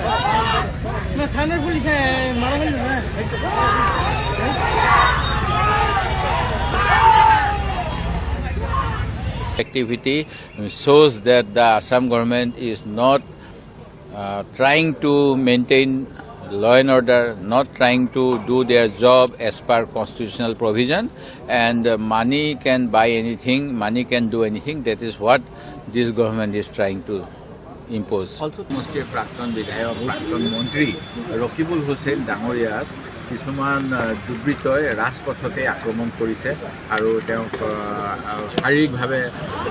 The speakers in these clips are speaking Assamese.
मैं थाने पुलिस है मारो activity shows that the Assam government is not trying to maintain law and order, not trying to do their job as per constitutional provision, and money can buy anything, money can do anything. That is what this government is trying to impose. Also, Muslim Prakton Vidhayok, Prakton Montri, Rokibul Hussain Dangoriat, কিছুমান দুৰ্বৃত্তই ৰাজপথতে আক্ৰমণ কৰিছে আৰু তেওঁক শাৰীৰিকভাৱে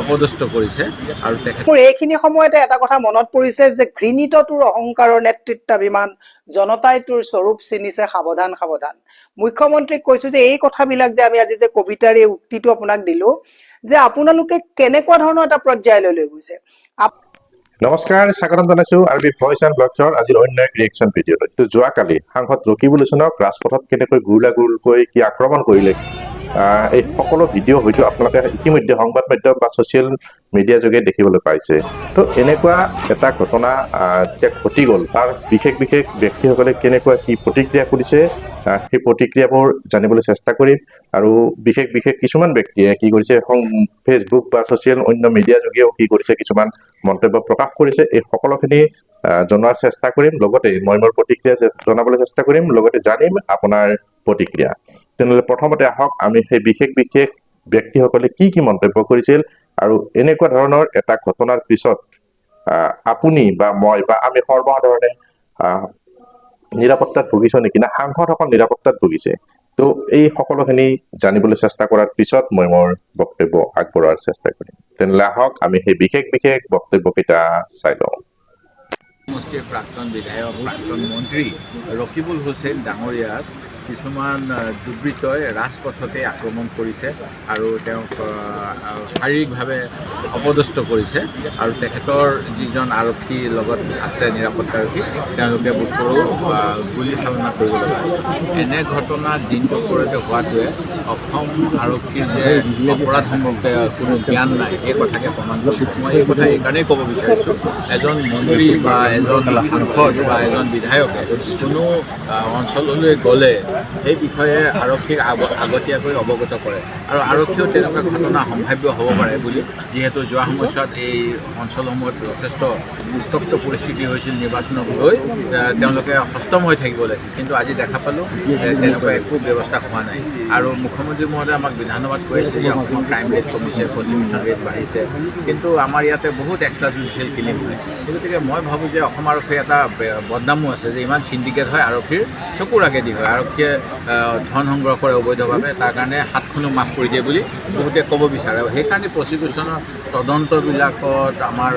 অপদস্থ কৰিছে আৰু মোৰ এইখিনি সময়তে এটা কথা মনত পৰিছে যে ঘৃণিত তোৰ অহংকাৰৰ নেতৃত্বাভিমান জনতাই তোৰ স্বৰূপ চিনিছে সাৱধান সাৱধান মুখ্যমন্ত্ৰীক কৈছো যে এই কথাবিলাক যে আমি আজি যে কবিতাৰ এই উক্তিটো আপোনাক দিলো যে আপোনালোকে কেনেকুৱা ধৰণৰ এটা পৰ্যায়লৈ লৈ গৈছে নমস্কাৰ স্বাগতম জনাইছো আৰবি ভয়েস এণ্ড ব্লগছৰ আজিৰ অন্য এক ৰিয়েকশ্যন ভিডিঅ' তো যোৱাকালি সাংসদ ৰকিবুল হুছেইনক ৰাজপথত কেনেকৈ গুৰুকৈ কি আক্ৰমণ কৰিলে এই সকলো ভিডিঅ' হয়তো আপোনালোকে ইতিমধ্যে সংবাদ মাধ্যম বা ছ'চিয়েল মিডিয়া যোগে দেখিবলৈ পাইছে তো এনেকুৱা এটা ঘটনা যেতিয়া ঘটি গ'ল তাৰ বিশেষ ব্যক্তিসকলে কেনেকুৱা কি প্ৰতিক্ৰিয়া কৰিছে সেই প্ৰতিক্ৰিয়াবোৰ জানিবলৈ চেষ্টা কৰিম আৰু বিশেষ কিছুমান ব্যক্তিয়ে কি কৰিছে ফেচবুক বা ছ'চিয়েল অন্য মিডিয়া যোগেও কি কৰিছে কিছুমান মন্তব্য প্ৰকাশ কৰিছে এই সকলোখিনি জনাৰ চেষ্টা কৰিম লগতে মই মোৰ প্ৰতিক্ৰিয়া জনাবলৈ চেষ্টা কৰিম লগতে জানিম আপোনাৰ প্ৰতিক্ৰিয়া তেনেহ'লে প্ৰথমতে আহক আমি সেই বিশেষ ব্যক্তিসকলে কি মন্তব্য কৰিছিল আৰু এনেকুৱা ধৰণৰ এটা ঘটনাৰ পিছত আপুনি বা মই বা আমি সৰ্বসাধাৰণে নিৰাপত্তাত ভুগিছে নেকি না সাংসদসকল নিৰাপত্তাত ভুগিছে তো এই সকলোখিনি জানিবলৈ চেষ্টা কৰাৰ পিছত মই মোৰ বক্তব্য আগবঢ়োৱাৰ চেষ্টা কৰিম তেনেহ'লে আহক আমি সেই বিশেষ বক্তব্যকেইটা চাই লওঁ সমষ্টিৰ প্ৰাক্তন বিধায়ক প্ৰাক্তন মন্ত্ৰী ৰকিবুল হুছেইন ডাঙৰীয়াক কিছুমান দুৰ্বৃত্তই ৰাজপথতে আক্ৰমণ কৰিছে আৰু তেওঁক শাৰীৰিকভাৱে অপদস্থ কৰিছে আৰু তেখেতৰ যিজন আৰক্ষী লগত আছে নিৰাপত্তাৰক্ষী তেওঁলোকে বুটকৰো গুলী চালনা কৰিব লগা এনে ঘটনা দিনটোপৰতে হোৱাটোৱে অসম আৰক্ষীৰ যে অপৰাধ সম্পৰ্কে কোনো জ্ঞান নাই এই কথাকে প্ৰমাণ কৰিছে মই এই কথা এইকাৰণেই ক'ব বিচাৰিছোঁ এজন মন্ত্ৰী বা এজন সাংসদ বা এজন বিধায়কে কোনো অঞ্চললৈ গ'লে এই বিষয়ে আৰক্ষীক আগতীয়াকৈ অৱগত কৰে আৰু আৰক্ষীও তেনেকুৱা ঘটনা সম্ভাৱ্য হ'ব পাৰে বুলি যিহেতু যোৱা সময়ছোৱাত এই অঞ্চলসমূহত যথেষ্ট উত্তপ্ত পৰিস্থিতি হৈছিল নিৰ্বাচনক লৈ তেওঁলোকে সষ্টম হৈ থাকিব লাগিছিল কিন্তু আজি দেখা পালোঁ তেনেকুৱা একো ব্যৱস্থা হোৱা নাই আৰু মুখ্যমন্ত্ৰী মহোদয়ে আমাক বিধানসভাত কৈ আছে যে অসমৰ ক্ৰাইম ৰেট কমিছে প্ৰচিকিউশ্যন ৰেট বাঢ়িছে কিন্তু আমাৰ ইয়াতে বহুত এক্সট্ৰা জুডিচিয়েল কিলিং হয় গতিকে মই ভাবোঁ যে অসম আৰক্ষীৰ এটা বদনামো আছে যে ইমান চিণ্ডিকেট হয় আৰক্ষীৰ চকুৰ আগেদি হয় আৰক্ষীয়ে ধন সংগ্ৰহ কৰে অবৈধভাৱে তাৰ কাৰণে হাতখনো মাফ কৰি দিয়ে বুলি বহুতে ক'ব বিচাৰে সেইকাৰণে প্ৰচিকিউশ্যনৰ তদন্তবিলাকত আমাৰ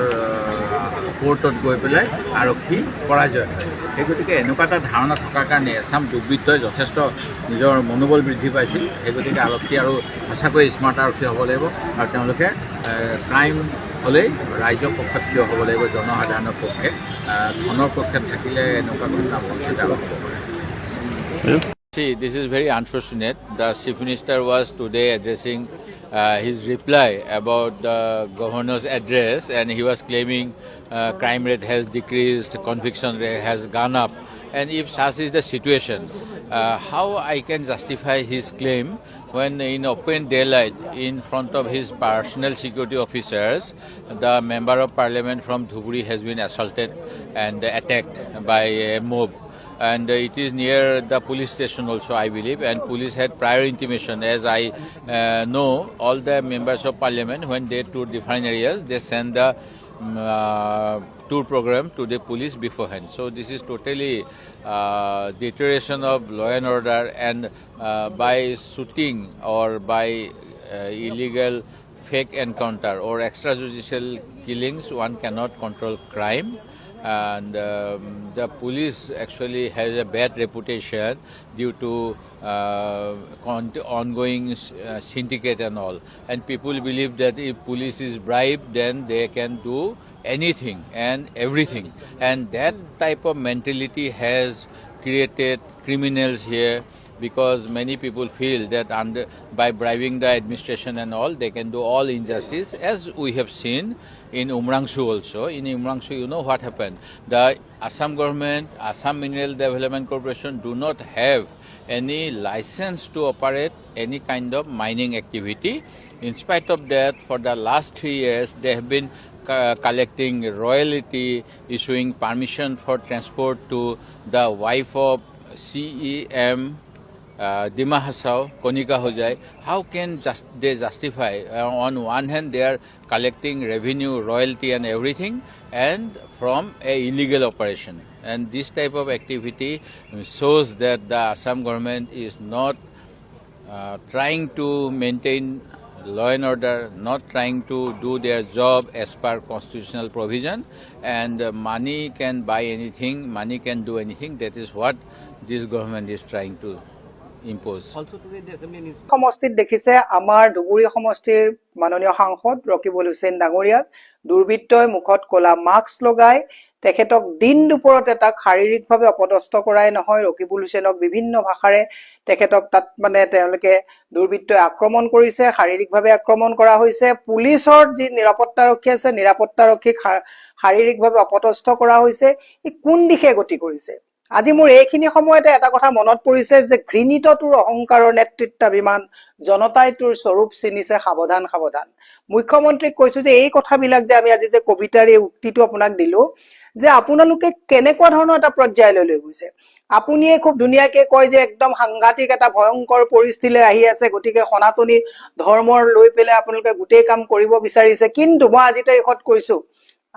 কোৰ্টত গৈ পেলাই আৰক্ষী পৰাজয় হয় সেই গতিকে এনেকুৱা এটা ধাৰণা থকাৰ কাৰণে এছাম দুৰ্বৃত্তই যথেষ্ট নিজৰ মনোবল বৃদ্ধি পাইছিল সেই গতিকে আৰক্ষী আৰু সঁচাকৈ স্মাৰ্ট আৰক্ষী হ'ব লাগিব আৰু তেওঁলোকে ক্ৰাইম হ'লেই ৰাইজৰ পক্ষত থিয় হ'ব লাগিব জনসাধাৰণৰ পক্ষে ধনৰ পক্ষত থাকিলে এনেকুৱা ঘটনা ভৱিষ্যতে হ'ব পাৰে See, this is very unfortunate. The Chief Minister was today addressing his reply about the governor's address and he was claiming crime rate has decreased, conviction rate has gone up. And if such is the situation, how I can justify his claim when in open daylight in front of his personal security officers, the member of parliament from Dhuburi has been assaulted and attacked by a mob. And it is near the police station also, I believe, and police had prior intimation. As I know, all the members of parliament, when they tour different areas, they send the tour program to the police beforehand. So this is totally deterioration of law and order, and by shooting or by illegal fake encounter or extrajudicial killings, one cannot control crime. And the police actually has a bad reputation due to ongoing syndicate and all. And people believe that if police is bribed, then they can do anything and everything. And that type of mentality has created criminals here because many people feel that by bribing the administration and all, they can do all injustice, as we have seen in Umrangso also. In Umrangso, you know what happened. The Assam government, Assam Mineral Development Corporation do not have any license to operate any kind of mining activity. In spite of that, for the last 3 years, they have been collecting royalty, issuing permission for transport to the wife of CEM Dima Hasao, Konika Hojai. How can they justify? On one hand, they are collecting revenue, royalty and everything, and from a illegal operation. And this type of activity shows that the Assam government is not trying to maintain law and order, not trying to do their job as per constitutional provision, and money can buy anything, money can do anything. That is what this government is trying to impose. সমষ্টিত দেখিছে আমাৰ ধুবুৰী সমষ্টিৰ মাননীয় সাংসদ ৰকিবুল হুছেইন ডাঙৰীয়াক দুৰ্বৃত্তই মুখত কলা মাস্ক লগাই তেখেতক দিন দুপৰত এটা শাৰীৰিকভাৱে অপদস্থ কৰাই নহয়, ৰকিবুল হুছেইনক বিভিন্ন ভাষাৰে তেখেতক তাত মানে তেওঁলোকে দুৰ্বৃত্তই আক্ৰমণ কৰিছে, শাৰীৰিকভাৱে আক্ৰমণ কৰা হৈছে। পুলিচৰ যি নিৰাপত্তাৰক্ষী আছে, নিৰাপত্তাৰক্ষীক শাৰীৰিকভাৱে অপদস্থ কৰা হৈছে। ই কোন দিশে গতি কৰিছে? আজি মোৰ এইখিনি সময়তে এটা কথা মনত পৰিছে যে ঘৃণিত তোৰ অহংকাৰৰ নেতৃত্বাভিমান, জনতাই তোৰ স্বৰূপ চিনিছে, সাৱধান সাৱধান। মুখ্যমন্ত্ৰীক কৈছো যে এই কথাবিলাক যে আমি আজি যে কবিতাৰ এই উক্তিটো আপোনাক দিলো, যে আপোনালোকে কেনেকুৱা ধৰণৰ এটা পৰ্যায়লৈ লৈ গৈছে। আপুনিয়ে খুব ধুনীয়াকে কয় যে একদম সাংঘাতিক এটা ভয়ংকৰ পৰিস্থিতিলৈ আহি আছে, গতিকে সনাতনী ধৰ্মৰ লৈ পেলাই আপোনালোকে গোটেই কাম কৰিব বিচাৰিছে। কিন্তু মই আজি তাৰিখত কৈছো,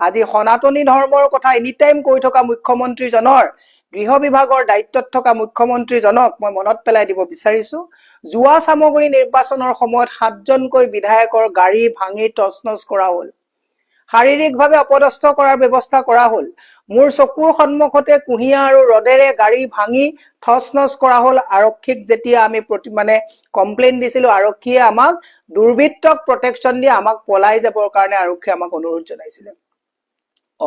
আজি সনাতনী ধৰ্মৰ কথা এনি টাইম কৈ থকা মুখ্যমন্ত্ৰীজনৰ, গৃহ বিভাগৰ দায়িত্বত থকা মুখ্যমন্ত্ৰীজনক মই মনত পেলাই দিব বিচাৰিছো, যোৱা সামগ্ৰী নিৰ্বাচনৰ সময়ত 7জনকৈ বিধায়কৰ গাড়ী ভাঙি তছনছ কৰা হ'ল, শাৰীৰিকভাৱে অপদস্থ কৰাৰ ব্যৱস্থা কৰা হ'ল। মোৰ চকুৰ সন্মুখতে কুঁহিয়া আৰু ৰদেৰে গাড়ী ভাঙি তছনছ কৰা হ'ল। আৰক্ষীক যেতিয়া আমি মানে কমপ্লেইন দিছিলো, আৰক্ষীয়ে আমাক দুৰ্বৃত্তক প্ৰটেকশ্যন দি আমাক পলাই যাবৰ কাৰণে আৰক্ষীয়ে আমাক অনুৰোধ জনাইছিলে।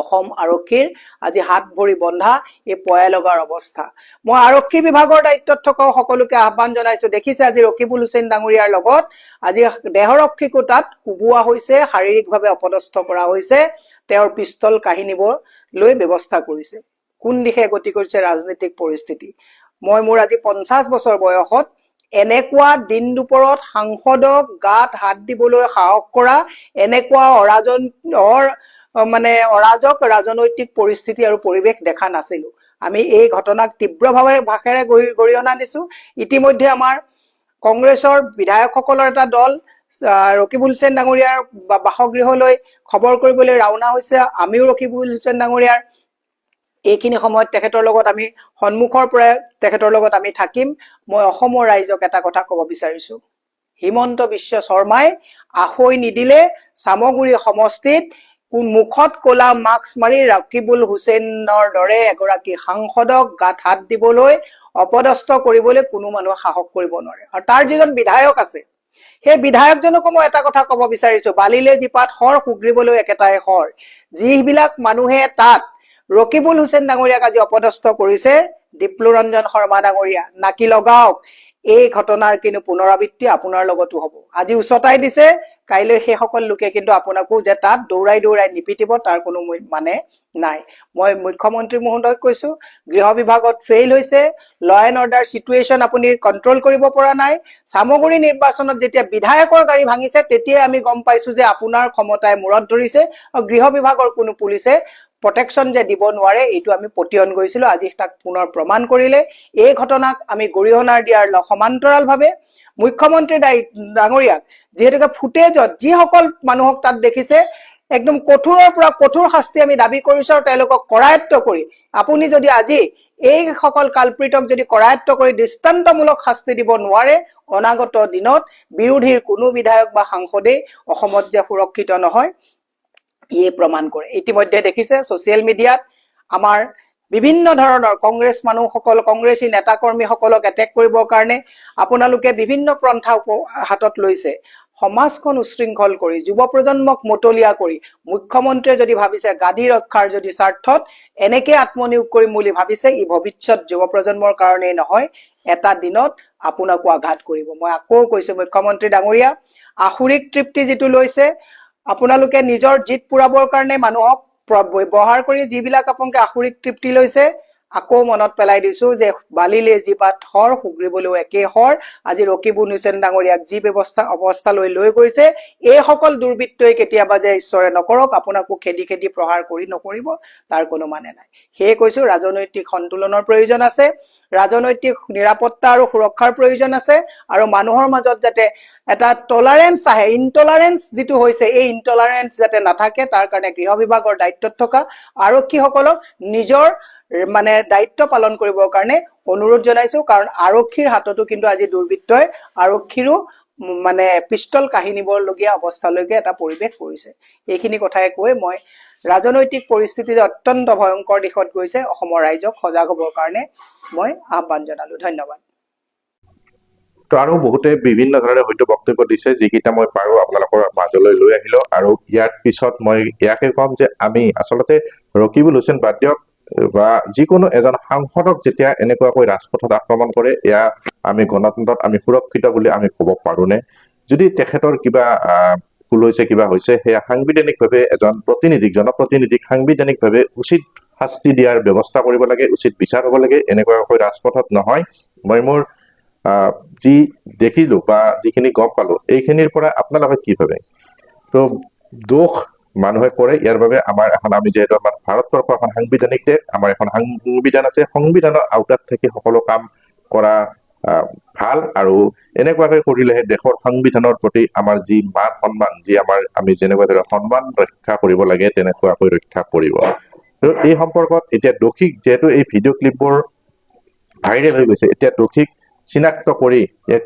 অসম আৰক্ষীৰ আজি হাত ভৰি বন্ধা, এই পয়া লগাৰ অৱস্থা। মই আৰক্ষী বিভাগৰ দায়িত্বত থকা সকলোকে আহ্বান জনাইছো, দেখিছে আজি ৰকিবুল হুছেইন ডাঙৰীয়াৰ লগত আজি দেহৰক্ষীকো তাত কোবোৱা হৈছে, শাৰীৰিকভাৱে অপদস্থ কৰা হৈছে, তেওঁৰ পিস্তল কাহিনীব লৈ ব্যৱস্থা কৰিছে। কোন দিশে গতি কৰিছে ৰাজনৈতিক পৰিস্থিতি? মই মোৰ আজি 50 বছৰ বয়সত এনেকুৱা দিন দুপৰত সাংসদক গাত হাত দিবলৈ সাহস কৰা, এনেকুৱা মানে অৰাজক ৰাজনৈতিক পৰিস্থিতি আৰু পৰিৱেশ দেখা নাছিলো। আমি এই ঘটনাক তীব্ৰভাৱে গৰিহণা দিছো। ইতিমধ্যে আমাৰ কংগ্ৰেছৰ বিধায়কসকলৰ এটা দল ৰকিবুল হুছেইন ডাঙৰীয়াৰ বাসগৃহলৈ খবৰ কৰিবলৈ ৰাওনা হৈছে। আমিও ৰকিবুল হুছেইন ডাঙৰীয়াৰ এইখিনি সময়ত তেখেতৰ লগত আমি সন্মুখৰ পৰা তেখেতৰ লগত আমি থাকিম। মই অসমৰ ৰাইজক এটা কথা ক'ব বিচাৰিছো, হিমন্ত বিশ্ব শৰ্মাই আহৈ নিদিলে সামগুৰি সমষ্টিত মুখত কলা মাস্ক মাৰি ৰকিবুল হুছেইনৰ দৰে এগৰাকী সাংসদক গাত হাত দিবলৈ, অপদস্থ কৰিবলৈ কোনো মানুহে সাহস কৰিব নোৱাৰে। আৰু তাৰ যিজন বিধায়ক আছে, সেই বিধায়কজনকো মই এটা কথা ক'ব বিচাৰিছো, বালিলে জীপাত শৰ, সুগ্ৰীবলৈ একেটাই শৰ। যিবিলাক মানুহে তাত ৰকিবুল হুছেইন ডাঙৰীয়াক আজি অপদস্থ কৰিছে, ডিপ্লুৰঞ্জন শৰ্মা ডাঙৰীয়া নাকি লগাওক, এই ঘটনাৰ কিন্তু পুনৰাবৃত্তি আপোনাৰ লগতো হ'ব। আজি উচতাই দিছে, কাইলৈ সেই সকল লোকে কিন্তু আপোনাকো যে তাত দৌৰাই দৌৰাই নিপিটিব, তাৰ কোনো মানে নাই। মই মুখ্যমন্ত্ৰী মহোদয়ক কৈছো, গৃহ বিভাগত ফেইল হৈছে, ল এণ্ড অৰ্ডাৰ সিচুৱেশ্যন আপুনি কণ্ট্ৰল কৰিব পৰা নাই। সামগুৰি নিৰ্বাচনত যেতিয়া বিধায়কৰ গাড়ী ভাঙিছে, তেতিয়াই আমি গম পাইছো যে আপোনাৰ ক্ষমতাই মূৰত ধৰিছে আৰু গৃহ বিভাগৰ কোনো পুলিচে প্ৰটেকশ্যন যে দিব নোৱাৰে, এইটো আমি পতিয়ন গৈছিলো। আজি তাক পুনৰ প্ৰমাণ কৰিলে। এই ঘটনাক আমি গৰিহণাৰ দিয়াৰ সমান্তৰালভাৱে মুখ্যমন্ত্ৰী ডাঙৰীয়াক যিহেতুকে ফুটেজত যিসকল মানুহক তাত দেখিছে, একদম কঠোৰৰ পৰা কঠোৰ শাস্তি আমি দাবী কৰিছো আৰু তেওঁলোকক কৰায়ত্ব কৰি, আপুনি যদি আজি এই সকল কালপ্ৰিতক যদি কৰায়ত্ব কৰি দৃষ্টান্তমূলক শাস্তি দিব নোৱাৰে, অনাগত দিনত বিৰোধীৰ কোনো বিধায়ক বা সাংসদেই অসমত যে সুৰক্ষিত নহয়, ইয়ে প্ৰমাণ কৰে। ইতিমধ্যে দেখিছে ছচিয়েল মিডিয়াত আমাৰ বিভিন্ন ধৰণৰ কংগ্ৰেছ মানুহসকল, কংগ্ৰেছী নেতা কৰ্মীসকলক এটেক কৰিবৰ কাৰণে আপোনালোকে বিভিন্ন পন্থা হাতত লৈছে। সমাজখন উশৃংখল কৰি যুৱ প্ৰজন্মক মতলীয়া কৰি মুখ্যমন্ত্ৰীয়ে যদি ভাবিছে গাদী ৰক্ষাৰ যদি স্বাৰ্থত এনেকে আত্মনিয়োগ কৰিম বুলি ভাবিছে, ই ভৱিষ্যত যুৱ প্ৰজন্মৰ কাৰণেই নহয়, এটা দিনত আপোনাকো আঘাত কৰিব। মই আকৌ কৈছো মুখ্যমন্ত্ৰী ডাঙৰীয়া, আসুৰিক তৃপ্তি যিটো লৈছে আপোনালোকে নিজৰ জিত পুৰাবৰ কাৰণে মানুহক ব্যৱহাৰ কৰি যিবিলাক আপোনালোকে আসুৰিক তৃপ্তি লৈছে, আকৌ মনত পেলাই দিছো যে বালিলে যি পাত হৰ সুগ্ৰীবলৈও একে হৰ। আজি ৰকিবুল হুছেইন ডাঙৰীয়াক যি অৱস্থালৈ লৈ গৈছে, এইসকল দুৰ্বৃত্তই কেতিয়াবা যে ঈশ্বৰে নকৰক আপোনাকো খেদি খেদি প্ৰহাৰ কৰি নকৰিব, তাৰ কোনো মানে নাই। সেয়ে কৈছো ৰাজনৈতিক সন্তুলনৰ প্ৰয়োজন আছে, ৰাজনৈতিক নিৰাপত্তা আৰু সুৰক্ষাৰ প্ৰয়োজন আছে, আৰু মানুহৰ মাজত যাতে এটা টলাৰেন্স আহে, ইনটলাৰেন্স যিটো হৈছে এই ইনটলাৰেন্স যাতে নাথাকে, তাৰ কাৰণে গৃহ বিভাগৰ দায়িত্বত থকা আৰক্ষীসকলক নিজৰ মানে দায়িত্ব পালন কৰিবৰ কাৰণে অনুৰোধ জনাইছো। কাৰণ আৰক্ষীৰ হাততো কিন্তু আজি দুৰ্বৃত্তই আৰক্ষীৰো মানে পিষ্টল কাঢ়ি নিবলগীয়া অৱস্থালৈকে এটা পৰিৱেশ কৰিছে। এইখিনি কথাই কৈ মই ৰাজনৈতিক পৰিস্থিতি অত্যন্ত ভয়ংকৰ দিশত গৈছে, অসমৰ ৰাইজক সজাগ হ'বৰ কাৰণে মই আহ্বান জনালো। ধন্যবাদ। তো আৰু বহুতে বিভিন্ন ধৰণে হয়তো বক্তব্য দিছে, যিকেইটা মই পাৰো আপোনালোকৰ মাজলৈ লৈ আহিলো। আৰু ইয়াৰ পিছত মই ইয়াকে কম যে আমি আচলতে ৰকিবুল হুছেইন বাদ দিয়ক বা যিকোনো এজন সাংসদক যেতিয়া এনেকুৱাকৈ ৰাজপথত আক্ৰমণ কৰে, এয়া আমি গণতন্ত্ৰত আমি সুৰক্ষিত বুলি আমি ক'ব পাৰোনে? যদি তেখেতৰ কিবা ভুল হৈছে, কিবা হৈছে, সেয়া সাংবিধানিকভাৱে এজন জনপ্ৰতিনিধিক সাংবিধানিকভাৱে উচিত শাস্তি দিয়াৰ ব্যৱস্থা কৰিব লাগে, উচিত বিচাৰ হ'ব লাগে। এনেকুৱাকৈ ৰাজপথত নহয়। মই মোৰ যি দেখিলো বা যিখিনি গম পালো, এইখিনিৰ পৰা আপোনালোকে কি ভাবে? তো দোষ মানুহে কৰে, ইয়াৰ বাবে আমি যিহেতু আমাৰ ভাৰতবৰ্ষ এখন সাংবিধানিক দেশ, আমাৰ এখন সংবিধান আছে, সংবিধানৰ আওতাত থাকি সকলো কাম কৰা ভাল। আৰু এনেকুৱাকৈ কৰিলেহে দেশৰ সংবিধানৰ প্ৰতি আমাৰ যি মান সন্মান, যি আমি যেনেকুৱা ধৰণৰ সন্মান ৰক্ষা কৰিব লাগে, তেনেকুৱাকৈ ৰক্ষা কৰিব। তো এই সম্পৰ্কত এতিয়া দোষীক, যিহেতু এই ভিডিঅ' ক্লিপবোৰ ভাইৰেল হৈ গৈছে, এতিয়া দোষীক চিনাক্ত কৰি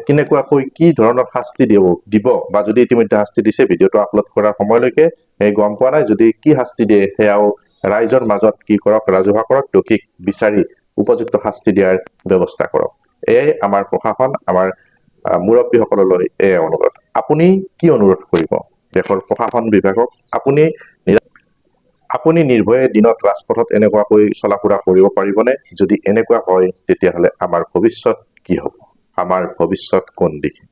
কেনেকুৱাকৈ কি ধৰণৰ শাস্তি দিব বা যদি ইতিমধ্যে শাস্তি দিছে, ভিডিঅ'টো আপলোড কৰাৰ সময়লৈকে গম পোৱা নাই, যদি কি শাস্তি দিয়ে সেয়াও ৰাইজৰ মাজত কি কৰক, ৰাজহুৱা কৰক, দোষীক বিচাৰি উপযুক্ত শাস্তি দিয়াৰ ব্যৱস্থা কৰক। এয়াই আমাৰ প্ৰশাসন, আমাৰ মুৰব্বীসকললৈ এয়াই অনুৰোধ। আপুনি কি অনুৰোধ কৰিব দেশৰ প্ৰশাসন বিভাগক? আপুনি নিৰ্ভয়ে দিনত ৰাজপথত এনেকুৱাকৈ চলা ফুৰা কৰিব পাৰিবনে? যদি এনেকুৱা হয়, তেতিয়াহ'লে আমাৰ ভৱিষ্যত কি হ'ব? আমাৰ ভৱিষ্যত কোন দিশে?